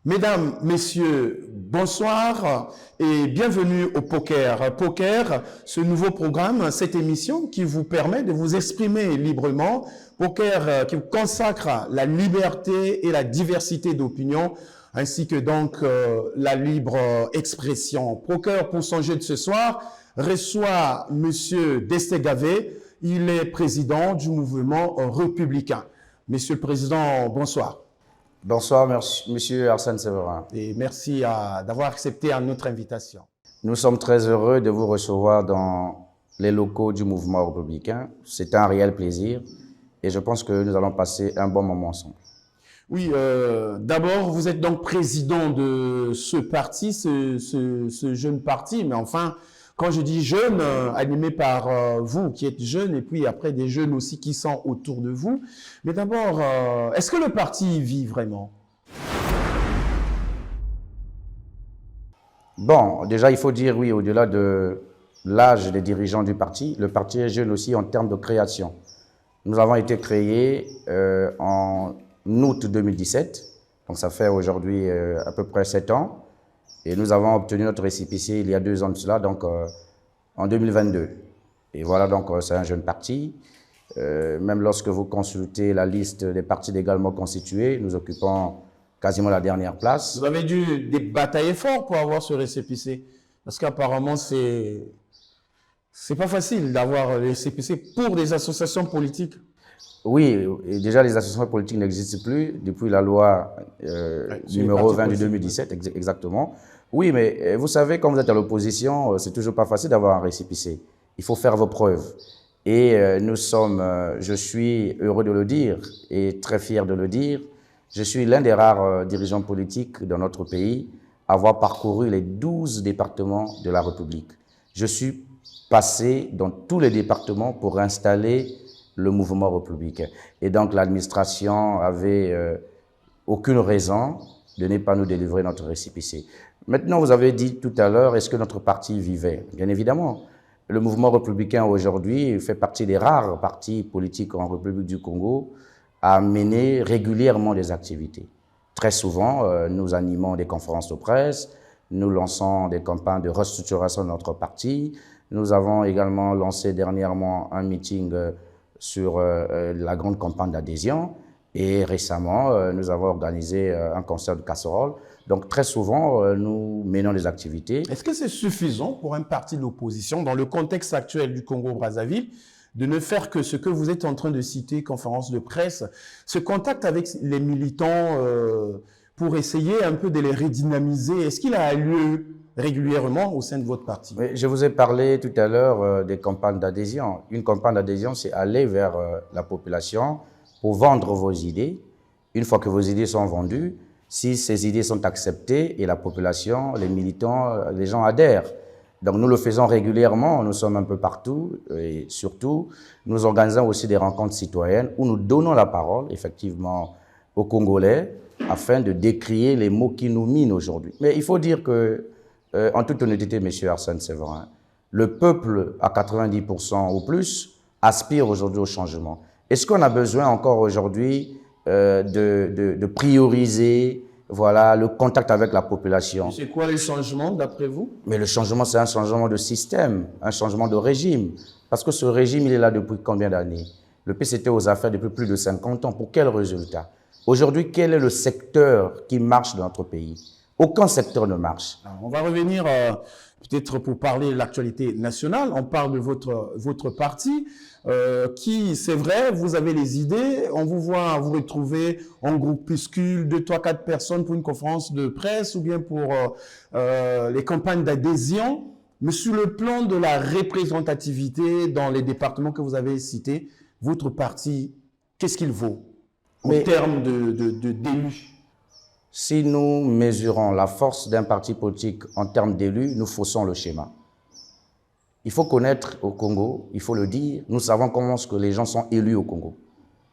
Mesdames, messieurs, bonsoir et bienvenue au Poker. Poker, ce nouveau programme, cette émission qui vous permet de vous exprimer librement. Poker qui vous consacre la liberté et la diversité d'opinion, ainsi que donc la libre expression. Poker, pour son jeu de ce soir, reçoit Monsieur Destegavé. Il est président du mouvement républicain. Monsieur le Président, bonsoir. Bonsoir, Monsieur Arsène Séverin. Et merci d'avoir accepté notre invitation. Nous sommes très heureux de vous recevoir dans les locaux du mouvement républicain. C'est un réel plaisir et je pense que nous allons passer un bon moment ensemble. Oui, d'abord, vous êtes donc président de ce parti, ce jeune parti, mais enfin, quand je dis jeune, animé par vous qui êtes jeune et puis après des jeunes aussi qui sont autour de vous. Mais d'abord, est-ce que le parti vit vraiment? Bon, déjà, il faut dire, oui, au-delà de l'âge des dirigeants du parti, le parti est jeune aussi en termes de création. Nous avons été créés en août 2017, donc ça fait aujourd'hui à peu près 7 ans. Et nous avons obtenu notre récépissé il y a 2 ans de cela, donc en 2022. Et voilà, donc c'est un jeune parti. Même lorsque vous consultez la liste des partis légalement constitués, nous occupons quasiment la dernière place. Vous avez dû batailler fort pour avoir ce récépissé, parce qu'apparemment c'est pas facile d'avoir le récépissé pour des associations politiques. Oui, et déjà les associations politiques n'existent plus depuis la loi numéro 20 de 2017, exactement. Oui, mais vous savez, quand vous êtes à l'opposition, c'est toujours pas facile d'avoir un récépissé. Il faut faire vos preuves. Et je suis heureux de le dire et très fier de le dire, je suis l'un des rares dirigeants politiques dans notre pays à avoir parcouru les 12 départements de la République. Je suis passé dans tous les départements pour installer le mouvement républicain. Et donc l'administration avait aucune raison de ne pas nous délivrer notre récépissé. Maintenant, vous avez dit tout à l'heure, est-ce que notre parti vivait? Bien évidemment. Le mouvement républicain aujourd'hui fait partie des rares partis politiques en République du Congo à mener régulièrement des activités. Très souvent, nous animons des conférences de presse, nous lançons des campagnes de restructuration de notre parti. Nous avons également lancé dernièrement un meeting sur la grande campagne d'adhésion. Et récemment, nous avons organisé un concert de casserole. Donc très souvent, nous menons des activités. Est-ce que c'est suffisant pour un parti de l'opposition, dans le contexte actuel du Congo-Brazzaville, de ne faire que ce que vous êtes en train de citer, conférence de presse, ce contact avec les militants pour essayer un peu de les redynamiser? Est-ce qu'il a lieu régulièrement au sein de votre parti? Oui, je vous ai parlé tout à l'heure des campagnes d'adhésion. Une campagne d'adhésion, c'est aller vers la population pour vendre vos idées. Une fois que vos idées sont vendues, si ces idées sont acceptées et la population, les militants, les gens adhèrent. Donc nous le faisons régulièrement, nous sommes un peu partout et surtout nous organisons aussi des rencontres citoyennes où nous donnons la parole effectivement aux Congolais afin de décrier les maux qui nous minent aujourd'hui. Mais il faut dire que, en toute honnêteté, M. Arsène Séverin, le peuple à 90% ou plus aspire aujourd'hui au changement. Est-ce qu'on a besoin encore aujourd'hui de prioriser voilà, le contact avec la population? C'est quoi les changements d'après vous? Mais le changement, c'est un changement de système, un changement de régime. Parce que ce régime, il est là depuis combien d'années? Le PCT aux affaires depuis plus de 50 ans. Pour quel résultat? Aujourd'hui, quel est le secteur qui marche dans notre pays? Aucun secteur ne marche. Alors, on va revenir peut-être pour parler de l'actualité nationale. On parle de votre parti qui, c'est vrai, vous avez les idées. On vous voit vous retrouver en groupuscule, 2, 3, 4 personnes pour une conférence de presse ou bien pour les campagnes d'adhésion. Mais sur le plan de la représentativité dans les départements que vous avez cités, votre parti, qu'est-ce qu'il vaut en termes d'élus? Si nous mesurons la force d'un parti politique en termes d'élus, nous faussons le schéma. Il faut connaître au Congo, il faut le dire, nous savons comment est-ce que les gens sont élus au Congo.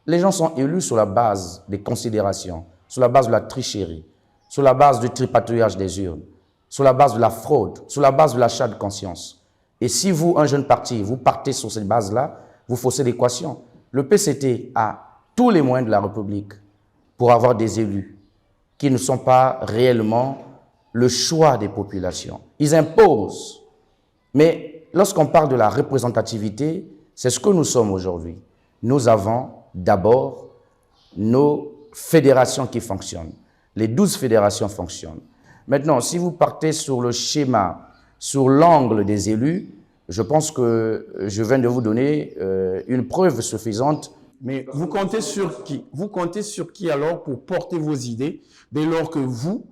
Les gens sont élus sur la base des considérations, sur la base de la tricherie, sur la base du tripatouillage des urnes, sur la base de la fraude, sur la base de l'achat de conscience. Et si vous, un jeune parti, vous partez sur cette base-là, vous faussez l'équation. Le PCT a tous les moyens de la République pour avoir des élus. qui ne sont pas réellement le choix des populations. Ils imposent. Mais lorsqu'on parle de la représentativité, c'est ce que nous sommes aujourd'hui. Nous avons d'abord nos fédérations qui fonctionnent. Les 12 fédérations fonctionnent. Maintenant, si vous partez sur le schéma, sur l'angle des élus, je pense que je viens de vous donner une preuve suffisante. Mais vous comptez sur qui? Vous comptez sur qui alors pour porter vos idées, dès lors que vous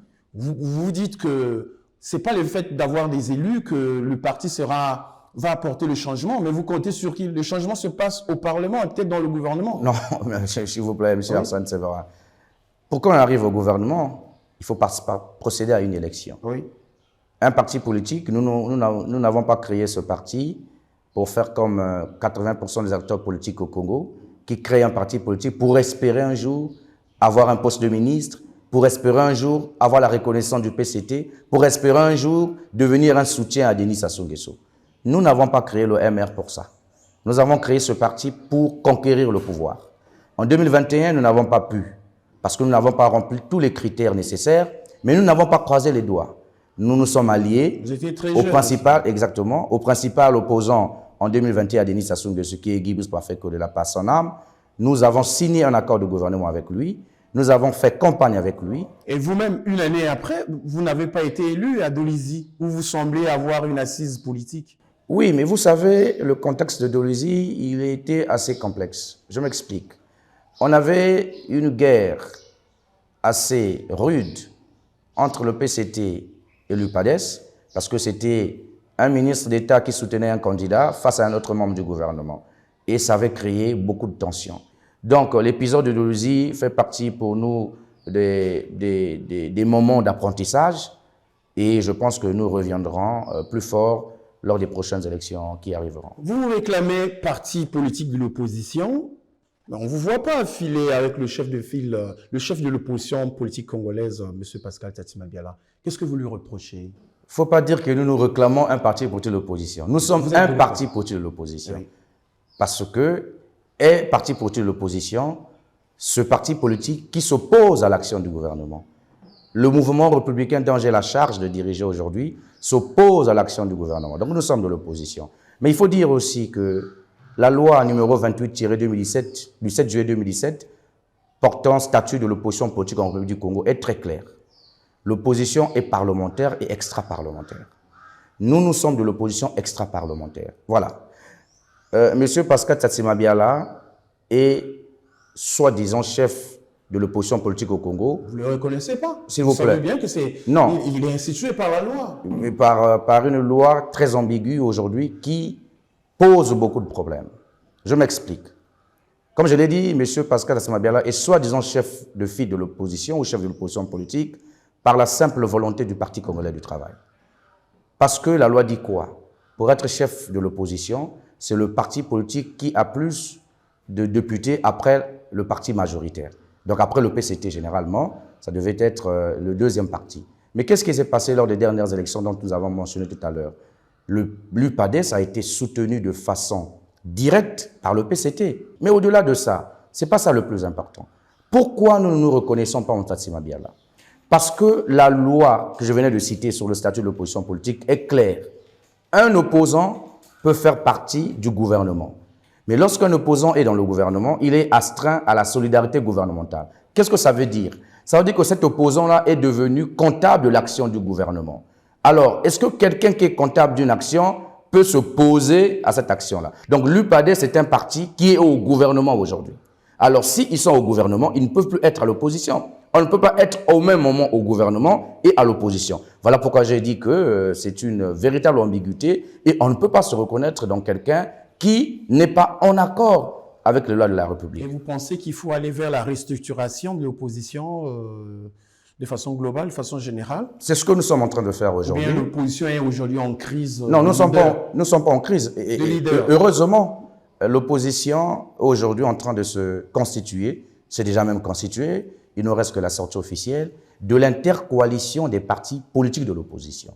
dites que c'est pas le fait d'avoir des élus que le parti va apporter le changement, mais vous comptez sur qui? Le changement se passe au Parlement et peut-être dans le gouvernement. Non, s'il vous plaît, M. Arsène Séverin. Pour qu'on arrive au gouvernement, il faut procéder à une élection. Oui. Un parti politique, nous n'avons pas créé ce parti pour faire comme 80% des acteurs politiques au Congo, qui créent un parti politique pour espérer un jour avoir un poste de ministre, pour espérer un jour avoir la reconnaissance du PCT, pour espérer un jour devenir un soutien à Denis Sassou Nguesso. Nous n'avons pas créé le MR pour ça. Nous avons créé ce parti pour conquérir le pouvoir. En 2021, nous n'avons pas pu, parce que nous n'avons pas rempli tous les critères nécessaires, mais nous n'avons pas croisé les doigts. Nous nous sommes alliés au principal opposant en 2021 à Denis Sassou Nguesso, qui est Guy Bouspafeko de la passe son âme. Nous avons signé un accord de gouvernement avec lui. Nous avons fait campagne avec lui. Et vous-même, une année après, vous n'avez pas été élu à Dolisie, où vous semblez avoir une assise politique. Oui, mais vous savez, le contexte de Dolisie, il était assez complexe. Je m'explique. On avait une guerre assez rude entre le PCT et l'UPADES, parce que c'était un ministre d'État qui soutenait un candidat face à un autre membre du gouvernement. Et ça avait créé beaucoup de tensions. Donc, l'épisode de Dolisie fait partie pour nous des moments d'apprentissage, et je pense que nous reviendrons plus fort lors des prochaines élections qui arriveront. Vous réclamez parti politique de l'opposition. On ne vous voit pas filer avec le chef de file, le chef de l'opposition politique congolaise, M. Pascal Tatima Biala. Qu'est-ce que vous lui reprochez? Il ne faut pas dire que nous nous réclamons un parti politique de l'opposition. Nous sommes un parti politique de l'opposition. Oui. Parce que est parti politique de l'opposition, ce parti politique qui s'oppose à l'action du gouvernement. Le mouvement républicain dont j'ai la charge de diriger aujourd'hui s'oppose à l'action du gouvernement. Donc nous sommes de l'opposition. Mais il faut dire aussi que la loi numéro 28-2017 du 7 juillet 2017 portant statut de l'opposition politique en République du Congo est très claire. L'opposition est parlementaire et extra-parlementaire. Nous sommes de l'opposition extra-parlementaire. Voilà. Monsieur Pascal Tatima Biala est soi-disant chef de l'opposition politique au Congo. Vous ne le reconnaissez pas? S'il vous plaît. Vous savez bien que c'est... Non. Il est institué par la loi. Mais par une loi très ambiguë aujourd'hui qui pose beaucoup de problèmes. Je m'explique. Comme je l'ai dit, M. Pascal Tatima Biala est soi-disant chef de file de l'opposition ou chef de l'opposition politique par la simple volonté du Parti congolais du travail. Parce que la loi dit quoi? Pour être chef de l'opposition, c'est le parti politique qui a plus de députés après le parti majoritaire. Donc après le PCT, généralement, ça devait être le deuxième parti. Mais qu'est-ce qui s'est passé lors des dernières élections dont nous avons mentionné tout à l'heure? L'UPADES a été soutenu de façon directe par le PCT. Mais au-delà de ça, ce n'est pas ça le plus important. Pourquoi nous ne nous reconnaissons pas en Tatima Biala? Parce que la loi que je venais de citer sur le statut de l'opposition politique est claire. Un opposant peut faire partie du gouvernement. Mais lorsqu'un opposant est dans le gouvernement, il est astreint à la solidarité gouvernementale. Qu'est-ce que ça veut dire? Ça veut dire que cet opposant-là est devenu comptable de l'action du gouvernement. Alors, est-ce que quelqu'un qui est comptable d'une action peut s'opposer à cette action-là? Donc, l'UPADES est un parti qui est au gouvernement aujourd'hui. Alors, s'ils sont au gouvernement, ils ne peuvent plus être à l'opposition. On ne peut pas être au même moment au gouvernement et à l'opposition. Voilà pourquoi j'ai dit que c'est une véritable ambiguïté et on ne peut pas se reconnaître dans quelqu'un qui n'est pas en accord avec les lois de la République. Et vous pensez qu'il faut aller vers la restructuration de l'opposition de façon globale, de façon générale? C'est ce que nous sommes en train de faire aujourd'hui. Ou bien l'opposition est aujourd'hui en crise? Non, nous ne sommes pas en crise. Et heureusement, l'opposition aujourd'hui en train de se constituer, c'est déjà même constitué, il ne reste que la sortie officielle, de l'intercoalition des partis politiques de l'opposition.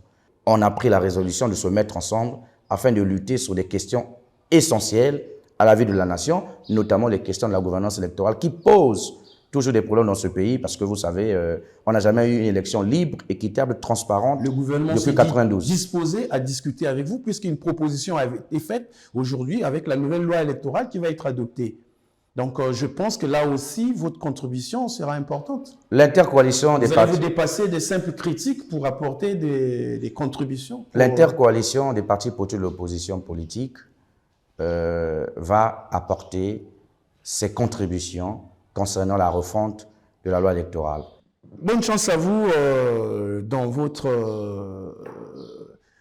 On a pris la résolution de se mettre ensemble afin de lutter sur des questions essentielles à la vie de la nation, notamment les questions de la gouvernance électorale qui posent toujours des problèmes dans ce pays parce que vous savez, on n'a jamais eu une élection libre, équitable, transparente Le gouvernement depuis s'est 92. disposé à discuter avec vous puisqu'une proposition a été faite aujourd'hui avec la nouvelle loi électorale qui va être adoptée. Donc, je pense que là aussi, votre contribution sera importante. L'intercoalition des Vous allez partis... vous dépasser des simples critiques pour apporter des contributions. L'intercoalition des partis politiques de l'opposition politique va apporter ses contributions concernant la refonte de la loi électorale. Bonne chance à vous dans votre,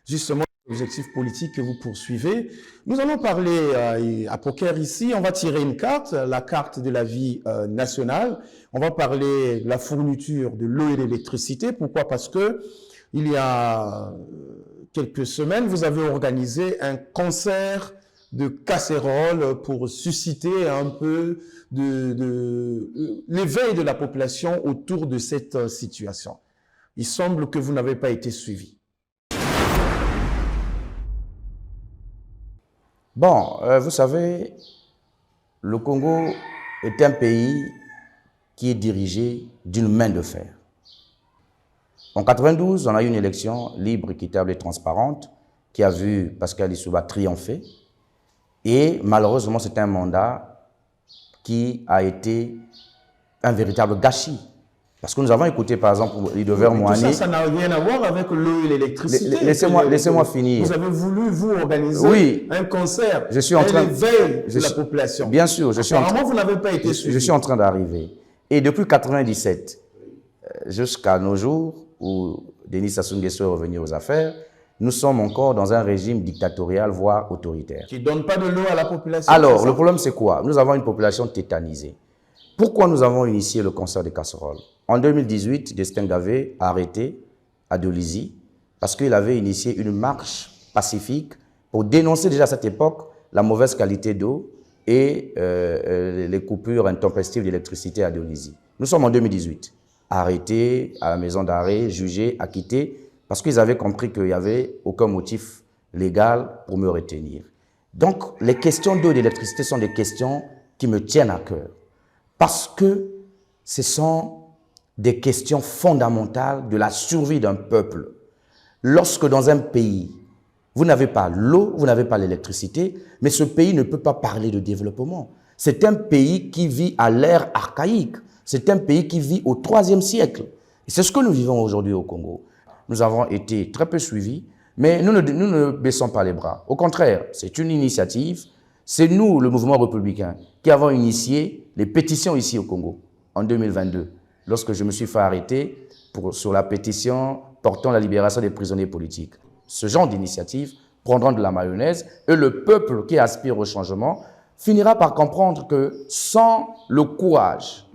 justement, objectif politique que vous poursuivez. Nous allons parler à Poker ici. On va tirer une carte, la carte de la vie nationale. On va parler de la fourniture de l'eau et de l'électricité. Pourquoi? Parce que il y a quelques semaines, vous avez organisé un concert de casseroles pour susciter un peu l'éveil de la population autour de cette situation. Il semble que vous n'avez pas été suivi. Bon, vous savez, le Congo est un pays qui est dirigé d'une main de fer. En 92, on a eu une élection libre, équitable et transparente qui a vu Pascal Lissouba triompher. Et malheureusement, c'est un mandat qui a été un véritable gâchis. Parce que nous avons écouté, par exemple, Lidover Moani. Ça n'a rien à voir avec l'eau et l'électricité. Laissez-moi finir. Vous avez voulu, vous, organiser un concert, un éveil de la population. Bien sûr. Apparemment, vous n'avez pas été suivi. Je suis en train d'arriver. Et depuis 1997, jusqu'à nos jours, où Denis Sassou Nguesso est revenu aux affaires, nous sommes encore dans un régime dictatorial, voire autoritaire. Qui ne donne pas de l'eau à la population. Alors, le problème, c'est quoi? Nous avons une population tétanisée. Pourquoi nous avons initié le concert des casseroles? En 2018, Destin Gavé a arrêté à Dolisie parce qu'il avait initié une marche pacifique pour dénoncer déjà à cette époque la mauvaise qualité d'eau et les coupures intempestives d'électricité à Dolisie. Nous sommes en 2018. Arrêté à la maison d'arrêt, jugé, acquitté, parce qu'ils avaient compris qu'il n'y avait aucun motif légal pour me retenir. Donc, les questions d'eau et d'électricité sont des questions qui me tiennent à cœur. Parce que ce sont des questions fondamentales de la survie d'un peuple. Lorsque dans un pays, vous n'avez pas l'eau, vous n'avez pas l'électricité, mais ce pays ne peut pas parler de développement. C'est un pays qui vit à l'ère archaïque. C'est un pays qui vit au IIIe siècle. Et c'est ce que nous vivons aujourd'hui au Congo. Nous avons été très peu suivis, mais nous ne baissons pas les bras. Au contraire, c'est une initiative. C'est nous, le mouvement républicain, qui avons initié les pétitions ici au Congo en 2022, lorsque je me suis fait arrêter sur la pétition portant la libération des prisonniers politiques. Ce genre d'initiative prendront de la mayonnaise et le peuple qui aspire au changement finira par comprendre que sans le courage,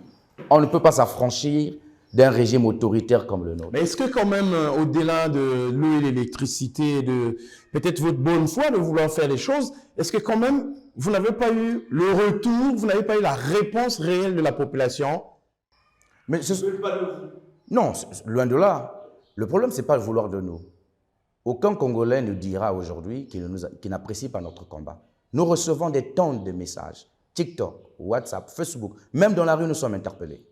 on ne peut pas s'affranchir d'un régime autoritaire comme le nôtre. Mais est-ce que quand même, au-delà de l'eau et l'électricité, de peut-être votre bonne foi de vouloir faire les choses, est-ce que quand même, vous n'avez pas eu le retour, vous n'avez pas eu la réponse réelle de la population? Mais non, loin de là. Le problème, ce n'est pas le vouloir de nous. Aucun Congolais ne dira aujourd'hui qu'il n'apprécie pas notre combat. Nous recevons des tonnes de messages. TikTok, WhatsApp, Facebook. Même dans la rue, nous sommes interpellés.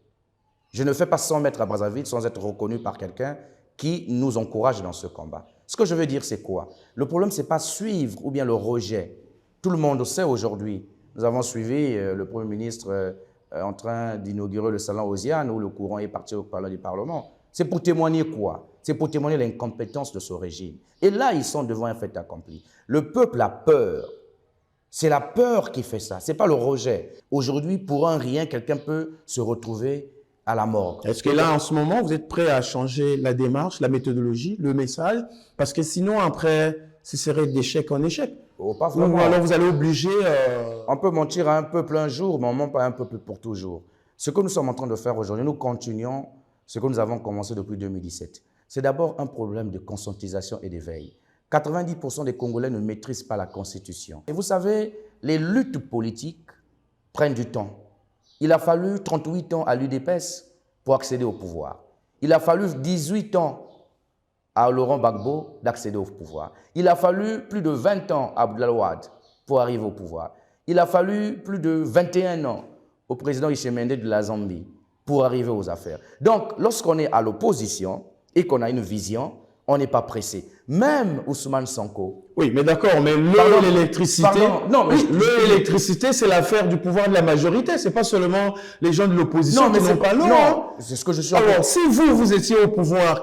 Je ne fais pas 100 mètres à Brazzaville sans être reconnu par quelqu'un qui nous encourage dans ce combat. Ce que je veux dire, c'est quoi? Le problème, ce n'est pas suivre ou bien le rejet. Tout le monde sait aujourd'hui. Nous avons suivi le Premier ministre en train d'inaugurer le salon Osiane où le courant est parti au palais du Parlement. C'est pour témoigner quoi? C'est pour témoigner l'incompétence de ce régime. Et là, ils sont devant un fait accompli. Le peuple a peur. C'est la peur qui fait ça. Ce n'est pas le rejet. Aujourd'hui, pour un rien, quelqu'un peut se retrouver à la mort. Est-ce que là, en ce moment, vous êtes prêt à changer la démarche, la méthodologie, le message? Parce que sinon, après, ce serait d'échec en échec. Oh, pas vraiment. Ou alors, vous allez obliger... On peut mentir à un peuple un jour, mais on ne ment pas à un peuple pour toujours. Ce que nous sommes en train de faire aujourd'hui, nous continuons ce que nous avons commencé depuis 2017. C'est d'abord un problème de conscientisation et d'éveil. 90% des Congolais ne maîtrisent pas la Constitution. Et vous savez, les luttes politiques prennent du temps. Il a fallu 38 ans à l'UDPS pour accéder au pouvoir. Il a fallu 18 ans à Laurent Gbagbo d'accéder au pouvoir. Il a fallu plus de 20 ans à Abdoulaye Wade pour arriver au pouvoir. Il a fallu plus de 21 ans au président Ishemende de la Zambie pour arriver aux affaires. Donc, lorsqu'on est à l'opposition et qu'on a une vision, on n'est pas pressé. Même Ousmane Sonko. Oui, mais d'accord, mais l'électricité, c'est l'affaire du pouvoir de la majorité. C'est pas seulement les gens de l'opposition qui n'ont pas l'eau. Non, c'est ce que je suis en train de dire. Alors, si vous étiez au pouvoir,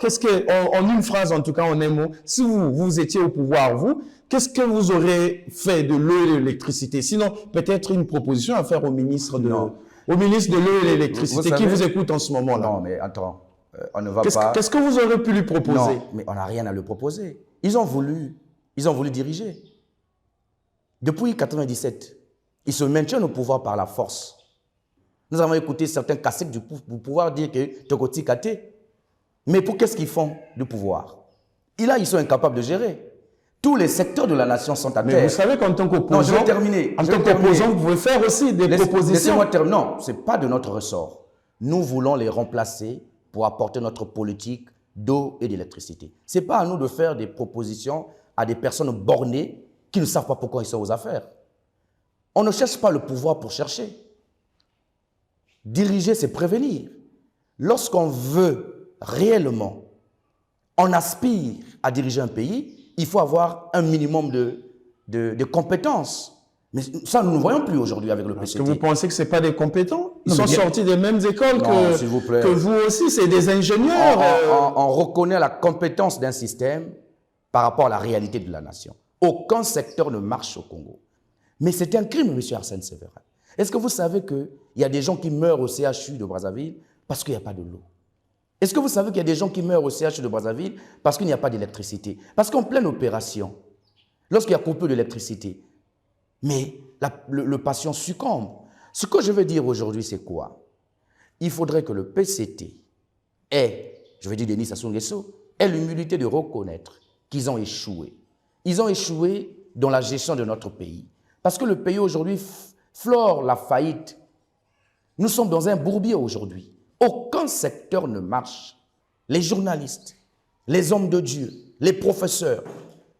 en une phrase, en tout cas, en un mot, si vous étiez au pouvoir, qu'est-ce que vous aurez fait de l'eau et de l'électricité? Sinon, peut-être une proposition à faire au ministre de l'eau et l'électricité qui vous écoute en ce moment-là. Non, mais attends, on ne va pas... Qu'est-ce que vous aurez pu lui proposer? Non, mais on n'a rien à lui proposer. Ils ont voulu diriger. Depuis 1997, ils se maintiennent au pouvoir par la force. Nous avons écouté certains cassettes du pouvoir dire que Tokoti Kate. Mais pour qu'est-ce qu'ils font du pouvoir? Et là, ils sont incapables de gérer. Tous les secteurs de la nation sont à terre. Mais vous savez qu'en tant qu'opposant, je vais terminer. En tant qu'opposant, vous pouvez faire aussi des propositions. Laissez-moi terminer. Non, ce n'est pas de notre ressort. Nous voulons les remplacer pour apporter notre politique d'eau et d'électricité. Ce n'est pas à nous de faire des propositions à des personnes bornées qui ne savent pas pourquoi ils sont aux affaires. On ne cherche pas le pouvoir pour chercher. Diriger, c'est prévenir. Lorsqu'on veut réellement, on aspire à diriger un pays, il faut avoir un minimum de compétences. Mais ça, nous ne voyons plus aujourd'hui avec le PCT. Est-ce que vous pensez que ce n'est pas des compétents? Ils sont sortis des mêmes écoles que vous aussi, c'est des ingénieurs. On reconnaît la compétence d'un système par rapport à la réalité de la nation. Aucun secteur ne marche au Congo. Mais c'est un crime, M. Arsène Séverin. Est-ce que vous savez qu'il y a des gens qui meurent au CHU de Brazzaville parce qu'il n'y a pas de l'eau? Est-ce que vous savez qu'il y a des gens qui meurent au CHU de Brazzaville parce qu'il n'y a pas d'électricité? Parce qu'en pleine opération, lorsqu'il y a coupé d'électricité, mais le patient succombe. Ce que je veux dire aujourd'hui, c'est quoi? Il faudrait que le PCT ait, je veux dire Denis Sassou Nguesso, ait l'humilité de reconnaître qu'ils ont échoué. Ils ont échoué dans la gestion de notre pays. Parce que le pays aujourd'hui flore la faillite. Nous sommes dans un bourbier aujourd'hui. Aucun secteur ne marche. Les journalistes, les hommes de Dieu, les professeurs,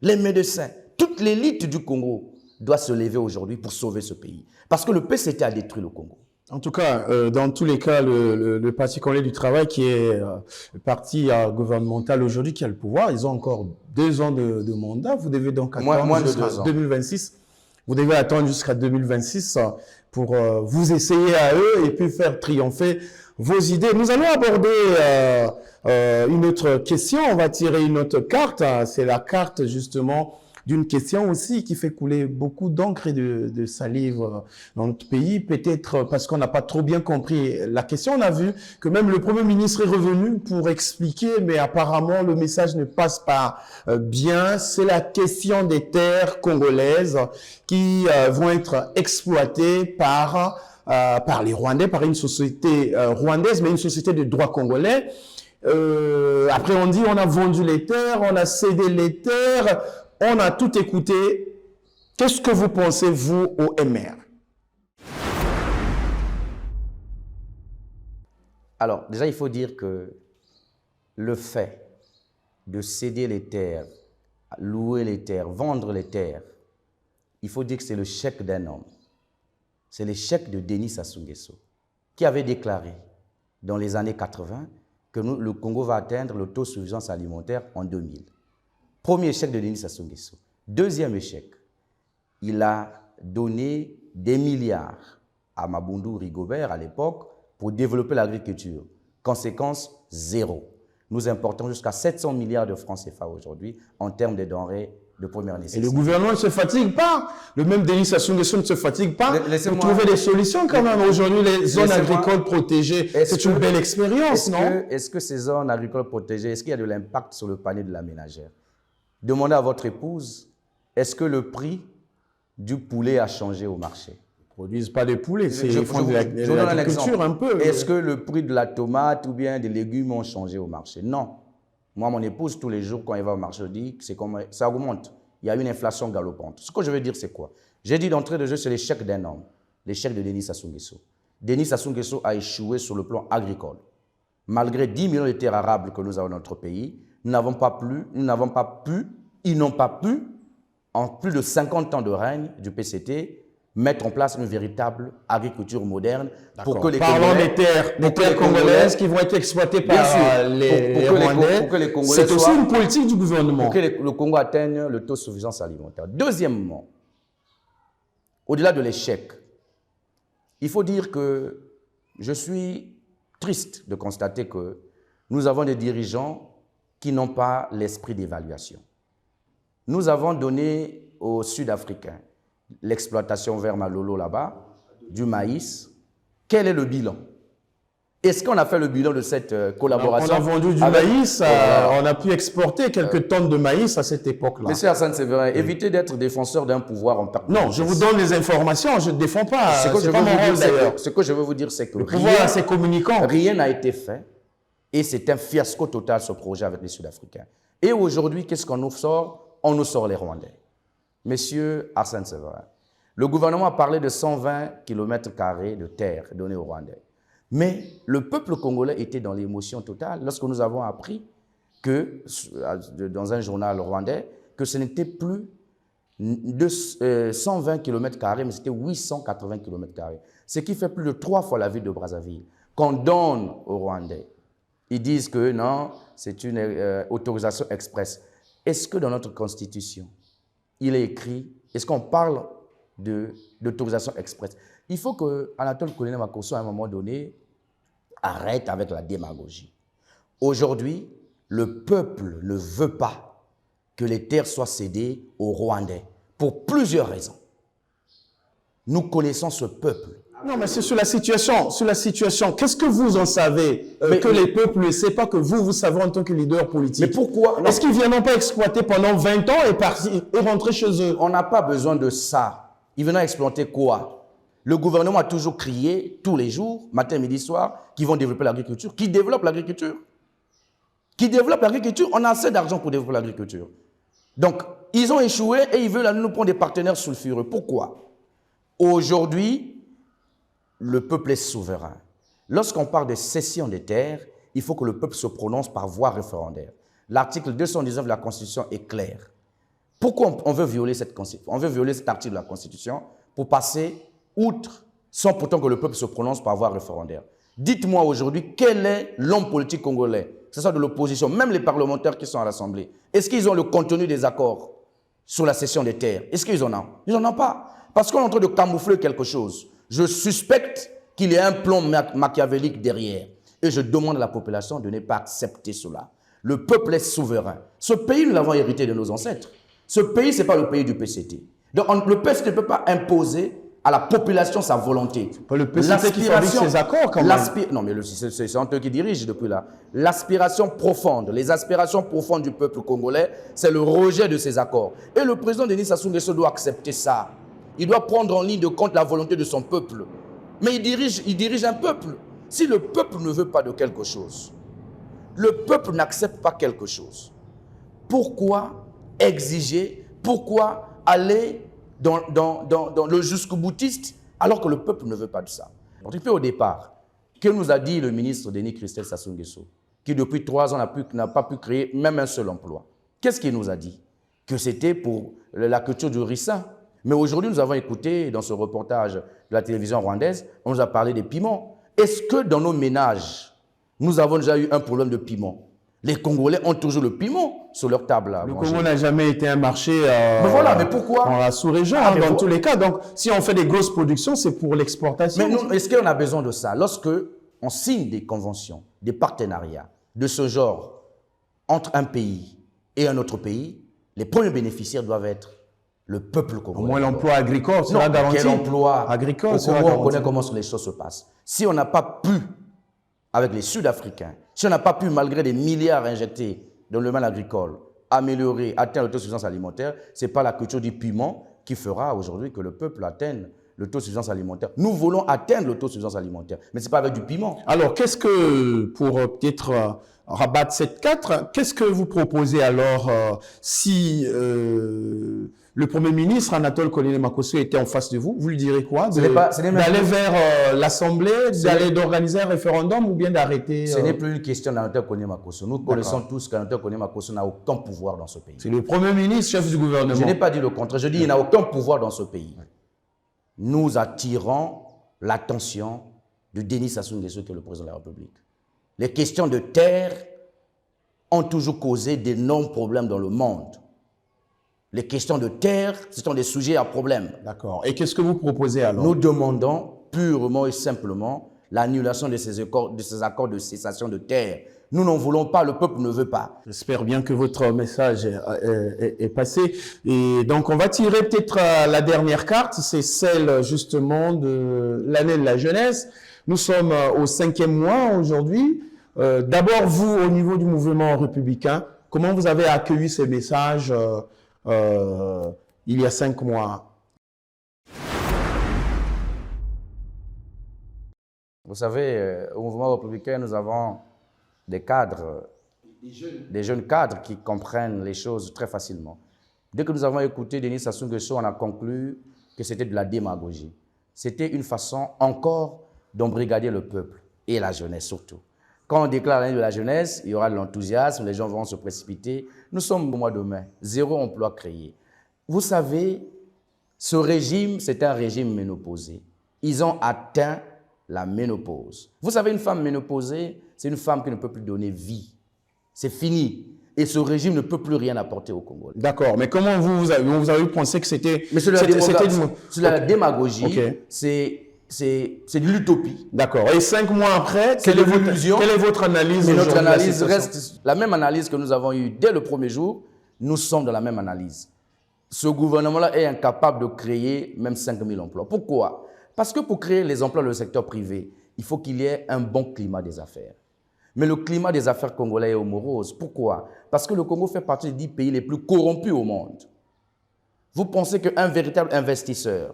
les médecins, toute l'élite du Congo doit se lever aujourd'hui pour sauver ce pays. Parce que le PCT a détruit le Congo. En tout cas, dans tous les cas, le Parti congolais du travail, qui est le parti gouvernemental aujourd'hui qui a le pouvoir, ils ont encore 2 ans de mandat. Vous devez donc attendre jusqu'à 2026. Vous devez attendre jusqu'à 2026 pour vous essayer à eux et puis faire triompher vos idées. Nous allons aborder une autre question. On va tirer une autre carte. C'est la carte justement d'une question aussi qui fait couler beaucoup d'encre et de salive dans notre pays, peut-être parce qu'on n'a pas trop bien compris la question. On a vu que même le Premier ministre est revenu pour expliquer, mais apparemment le message ne passe pas bien. C'est la question des terres congolaises qui vont être exploitées par les Rwandais, par une société rwandaise, mais une société de droit congolais. Après on dit on a vendu les terres, on a cédé les terres. On a tout écouté. Qu'est-ce que vous pensez, vous, au MR? Alors, déjà, il faut dire que le fait de céder les terres, louer les terres, vendre les terres, il faut dire que c'est le chèque d'un homme. C'est le chèque de Denis Sassou Nguesso, qui avait déclaré dans les années 80 que le Congo va atteindre le taux de suffisance alimentaire en 2000. Premier échec de Denis Sassou Nguesso. Deuxième échec, il a donné des milliards à Mabundu Rigobert à l'époque pour développer l'agriculture. Conséquence, zéro. Nous importons jusqu'à 700 milliards de francs CFA aujourd'hui en termes de denrées de première nécessité. Et le gouvernement ne se fatigue pas. Le même Denis Sassou Nguesso ne se fatigue pas pour trouver des solutions quand même. Aujourd'hui, les zones agricoles protégées, c'est une belle expérience, non? Est-ce que ces zones agricoles protégées, est-ce qu'il y a de l'impact sur le panier de la ménagère? Demandez à votre épouse, est-ce que le prix du poulet a changé au marché? Ils ne produisent pas de poulet, ils font de l'agriculture un peu. Est-ce que le prix de la tomate ou bien des légumes ont changé au marché? Non. Moi, mon épouse, tous les jours, quand elle va au marché, je dis que ça augmente. Il y a une inflation galopante. Ce que je veux dire, c'est quoi? J'ai dit d'entrée de jeu, c'est l'échec d'un homme, l'échec de Denis Sassou Nguesso. Denis Sassou Nguesso a échoué sur le plan agricole. Malgré 10 millions de terres arables que nous avons dans notre pays, ils n'ont pas pu, en plus de 50 ans de règne du PCT, mettre en place une véritable agriculture moderne pour que les Parlons des terres congolaises qui vont être exploitées par les Rwandais. Pour que les Congolais c'est aussi une politique du gouvernement. Pour que le Congo atteigne le taux de suffisance alimentaire. Deuxièmement, au-delà de l'échec, il faut dire que je suis triste de constater que nous avons des dirigeants qui n'ont pas l'esprit d'évaluation. Nous avons donné aux Sud-Africains l'exploitation vers Malolo là-bas, du maïs. Quel est le bilan? Est-ce qu'on a fait le bilan de cette collaboration? On a vendu du maïs, on a pu exporter quelques tonnes de maïs à cette époque-là. Monsieur Hassan Séverin, évitez d'être défenseur d'un pouvoir en permanence. Non, je vous donne les informations, je ne défends pas. Ce que je veux vous dire, c'est que rien n'a été fait et c'est un fiasco total ce projet avec les Sud-Africains. Et aujourd'hui, qu'est-ce qu'on nous sort? On nous sort les Rwandais. Monsieur Hassan Séverin, le gouvernement a parlé de 120 km² de terre donnée aux Rwandais. Mais le peuple congolais était dans l'émotion totale lorsque nous avons appris que, dans un journal rwandais, que ce n'était plus 120 km², mais c'était 880 km². Ce qui fait plus de 3 fois la ville de Brazzaville. Qu'on donne aux Rwandais. Ils disent que non, c'est une autorisation express. Est-ce que dans notre constitution, il est écrit, est-ce qu'on parle d'autorisation express? Il faut que Anatole Kolina Makosso, à un moment donné, arrête avec la démagogie. Aujourd'hui, le peuple ne veut pas que les terres soient cédées aux Rwandais, pour plusieurs raisons. Nous connaissons ce peuple. Non, mais c'est sur la situation. Sur la situation, qu'est-ce que vous en savez que les peuples ne savent pas que vous savez en tant que leader politique? Mais pourquoi? Est-ce qu'ils ne viendront pas exploiter pendant 20 ans et rentrer chez eux? On n'a pas besoin de ça. Ils viennent exploiter quoi? Le gouvernement a toujours crié, tous les jours, matin, midi, soir, qu'ils vont développer l'agriculture. Qui développe l'agriculture? Qui développe l'agriculture? On a assez d'argent pour développer l'agriculture. Donc, ils ont échoué et ils veulent nous prendre des partenaires sulfureux. Pourquoi? Aujourd'hui, le peuple est souverain. Lorsqu'on parle de cession des terres, il faut que le peuple se prononce par voie référendaire. L'article 219 de la Constitution est clair. Pourquoi on veut violer cette Constitution? On veut violer cet article de la Constitution pour passer outre, sans pourtant que le peuple se prononce par voie référendaire. Dites-moi aujourd'hui, quel est l'homme politique congolais, que ce soit de l'opposition, même les parlementaires qui sont à l'Assemblée, est-ce qu'ils ont le contenu des accords sur la cession des terres? Est-ce qu'ils en ont? Ils n'en ont pas. Parce qu'on est en train de camoufler quelque chose. Je suspecte qu'il y a un plan machiavélique derrière. Et je demande à la population de ne pas accepter cela. Le peuple est souverain. Ce pays, nous l'avons hérité de nos ancêtres. Ce pays, ce n'est pas le pays du PCT. Donc, le PCT ne peut pas imposer à la population sa volonté. Le PCT qui fabrique ses accords, quand même. Non, mais c'est eux qui dirigent depuis là. L'aspiration profonde, les aspirations profondes du peuple congolais, c'est le rejet de ces accords. Et le président Denis Sassou Nguesso doit accepter ça. Il doit prendre en ligne de compte la volonté de son peuple. Mais il dirige un peuple. Si le peuple ne veut pas de quelque chose, le peuple n'accepte pas quelque chose, pourquoi exiger, pourquoi aller dans le jusqu'au boutiste alors que le peuple ne veut pas de ça? Depuis au départ, que nous a dit le ministre Denis Christel Sassou Nguesso, qui depuis 3 ans n'a pas pu créer même un seul emploi? Qu'est-ce qu'il nous a dit? Que c'était pour la culture du ricin. Mais aujourd'hui, nous avons écouté dans ce reportage de la télévision rwandaise, on nous a parlé des piments. Est-ce que dans nos ménages, nous avons déjà eu un problème de piment? Les Congolais ont toujours le piment sur leur table à manger. Le Congo n'a jamais été un marché mais pourquoi? Dans la sous-région, dans tous les cas. Donc, si on fait des grosses productions, c'est pour l'exportation. Mais est-ce qu'on a besoin de ça? Lorsque on signe des conventions, des partenariats de ce genre entre un pays et un autre pays, les premiers bénéficiaires doivent être le peuple congolais. Au moins l'emploi agricole sera garanti. Quel emploi agricole sera garanti? On connaît comment les choses se passent. Si on n'a pas pu, avec les Sud-Africains, si on n'a pas pu, malgré des milliards injectés dans le domaine agricole, améliorer, atteindre l'autosuffisance alimentaire, ce n'est pas la culture du piment qui fera aujourd'hui que le peuple atteigne l'autosuffisance alimentaire. Nous voulons atteindre l'autosuffisance alimentaire, mais ce n'est pas avec du piment. Alors, qu'est-ce que, pour peut-être rabattre cette 4, qu'est-ce que vous proposez alors si le Premier ministre Anatole Kolina Makosso était en face de vous? Vous lui direz quoi? D'aller vers l'Assemblée, d'organiser un référendum ou bien d'arrêter Ce n'est plus une question d'Anatole Kolina Makosso. Nous connaissons tous qu'Anatole Kolina Makosso n'a aucun pouvoir dans ce pays. C'est le Premier ministre, chef du gouvernement. Je n'ai pas dit le contraire. Je dis qu'il n'a aucun pouvoir dans ce pays. nous attirons l'attention de Denis Sassou Nguesso, qui est le président de la République. Les questions de terre ont toujours causé d'énormes problèmes dans le monde. Les questions de terre, ce sont des sujets à problème. D'accord. Et qu'est-ce que vous proposez alors? Nous demandons purement et simplement l'annulation de ces accords de cessation de terre. Nous n'en voulons pas, le peuple ne veut pas. J'espère bien que votre message est passé. Et donc, on va tirer peut-être la dernière carte. C'est celle justement de l'année de la jeunesse. Nous sommes au 5e mois aujourd'hui. D'abord, vous, au niveau du mouvement républicain, comment vous avez accueilli ces messages il y a 5 mois? Vous savez, au mouvement républicain, nous avons des cadres, des jeunes cadres qui comprennent les choses très facilement. Dès que nous avons écouté Denis Sassou Nguesso, on a conclu que c'était de la démagogie. C'était une façon encore d'embrigader le peuple et la jeunesse surtout. Quand on déclare l'année de la jeunesse, il y aura de l'enthousiasme, les gens vont se précipiter. Nous sommes au mois de mai, 0 emploi créé. Vous savez, ce régime, c'est un régime ménopausé. Ils ont atteint la ménopause. Vous savez, une femme ménopausée, c'est une femme qui ne peut plus donner vie. C'est fini. Et ce régime ne peut plus rien apporter au Congo. D'accord, mais comment vous avez pensé que c'était... Mais c'est de la démagogie, okay. C'est de l'utopie. D'accord. Et 5 mois après, quelle est votre analyse? Notre analyse reste la même analyse que nous avons eue dès le premier jour. Nous sommes dans la même analyse. Ce gouvernement-là est incapable de créer même 5 000 emplois. Pourquoi? Parce que pour créer les emplois dans le secteur privé, il faut qu'il y ait un bon climat des affaires. Mais le climat des affaires congolais est morose. Pourquoi? Parce que le Congo fait partie des 10 pays les plus corrompus au monde. Vous pensez qu'un véritable investisseur,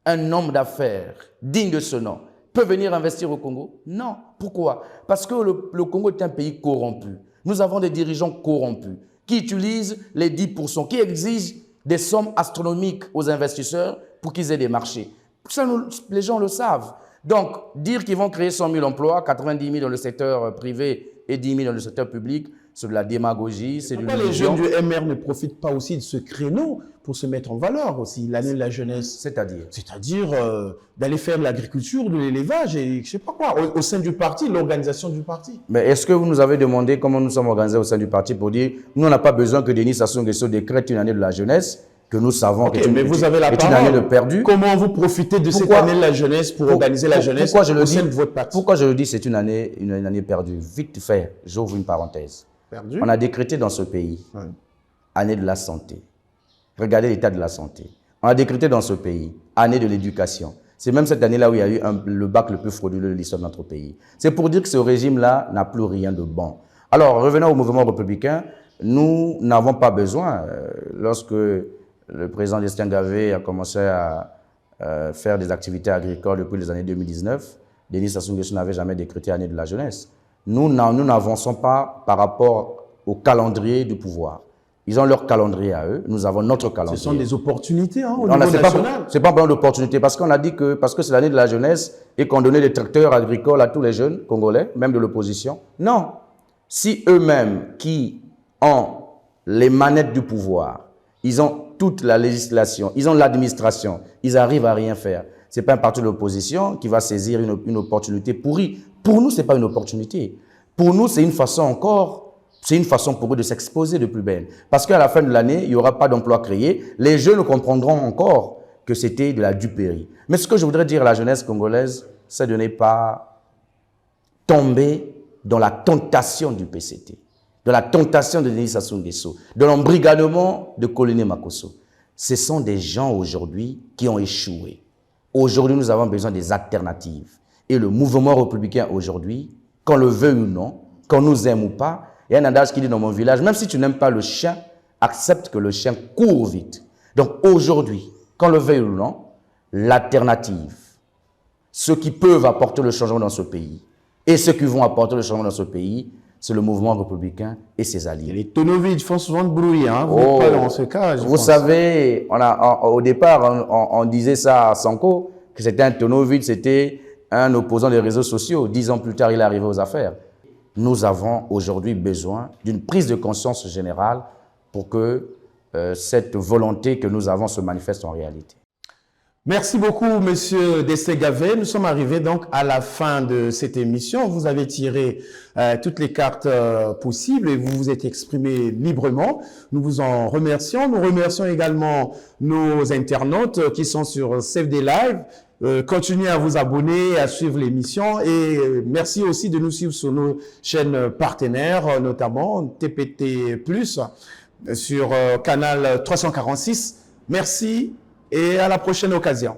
un homme d'affaires digne de ce nom, peut venir investir au Congo? Non. Pourquoi? Parce que le Congo est un pays corrompu. Nous avons des dirigeants corrompus qui utilisent les 10%, qui exigent des sommes astronomiques aux investisseurs pour qu'ils aient des marchés. Ça, les gens le savent. Donc, dire qu'ils vont créer 100 000 emplois, 90 000 dans le secteur privé et 10 000 dans le secteur public, c'est de la démagogie, c'est de l'illusion. Les jeunes du MR ne profitent pas aussi de ce créneau pour se mettre en valeur aussi, l'année de la jeunesse? C'est-à-dire d'aller faire de l'agriculture, de l'élevage et je ne sais pas quoi, au sein du parti, l'organisation du parti. Mais est-ce que vous nous avez demandé comment nous sommes organisés au sein du parti pour dire nous, on n'a pas besoin que Denis Sassou Nguesso décrète une année de la jeunesse que nous savons qu'est une année de perdu. Comment vous profitez de cette année de la jeunesse pour organiser la jeunesse au sein de votre parti? Pourquoi je le dis c'est une année perdue? Vite fait, j'ouvre une parenthèse. Perdu? On a décrété dans ce pays année de la santé. Regardez l'état de la santé. On a décrété dans ce pays année de l'éducation. C'est même cette année-là où il y a eu le bac le plus frauduleux de l'histoire de notre pays. C'est pour dire que ce régime-là n'a plus rien de bon. Alors, revenons au mouvement républicain. Nous n'avons pas besoin, lorsque le président Destin Gavé a commencé à faire des activités agricoles depuis les années 2019, Denis Sassou Nguesso n'avait jamais décrété année de la jeunesse. Nous n'avançons pas par rapport au calendrier du pouvoir. Ils ont leur calendrier à eux, nous avons notre calendrier. Ce sont des opportunités au niveau national. Ce n'est pas un plan d'opportunité parce qu'on a dit que parce que c'est l'année de la jeunesse et qu'on donnait des tracteurs agricoles à tous les jeunes congolais, même de l'opposition. Non. Si eux-mêmes qui ont les manettes du pouvoir, ils ont toute la législation, ils ont l'administration, ils arrivent à rien faire. Ce n'est pas un parti de l'opposition qui va saisir une opportunité pourrie. Pour nous, ce n'est pas une opportunité. Pour nous, c'est une façon encore... C'est une façon pour eux de s'exposer de plus belle. Parce qu'à la fin de l'année, il n'y aura pas d'emploi créé. Les jeunes comprendront encore que c'était de la duperie. Mais ce que je voudrais dire à la jeunesse congolaise, c'est de ne pas tomber dans la tentation du PCT, dans la tentation de Denis Sassou Nguesso, de l'embrigadement de Colonel Makosso. Ce sont des gens aujourd'hui qui ont échoué. Aujourd'hui, nous avons besoin des alternatives. Et le mouvement républicain aujourd'hui, qu'on le veuille ou non, qu'on nous aime ou pas, il y a un adage qui dit dans mon village, même si tu n'aimes pas le chien, accepte que le chien court vite. Donc aujourd'hui, qu'on le veuille ou non, l'alternative, ceux qui peuvent apporter le changement dans ce pays et ceux qui vont apporter le changement dans ce pays, c'est le mouvement républicain et ses alliés. Et les tonneaux vides font souvent de bruit, hein? Vous n'êtes pas dans ce cas, vous savez, au départ, on disait ça à Sanko, que c'était un tonneau vide, c'était un opposant des réseaux sociaux. 10 ans plus tard, il est arrivé aux affaires. Nous avons aujourd'hui besoin d'une prise de conscience générale pour que cette volonté que nous avons se manifeste en réalité. Merci beaucoup, Monsieur Dessé-Gavet. Nous sommes arrivés donc à la fin de cette émission. Vous avez tiré toutes les cartes possibles et vous vous êtes exprimé librement. Nous vous en remercions. Nous remercions également nos internautes qui sont sur Save des Lives. Continuez à vous abonner, à suivre l'émission et merci aussi de nous suivre sur nos chaînes partenaires, notamment TPT+, sur canal 346. Merci et à la prochaine occasion.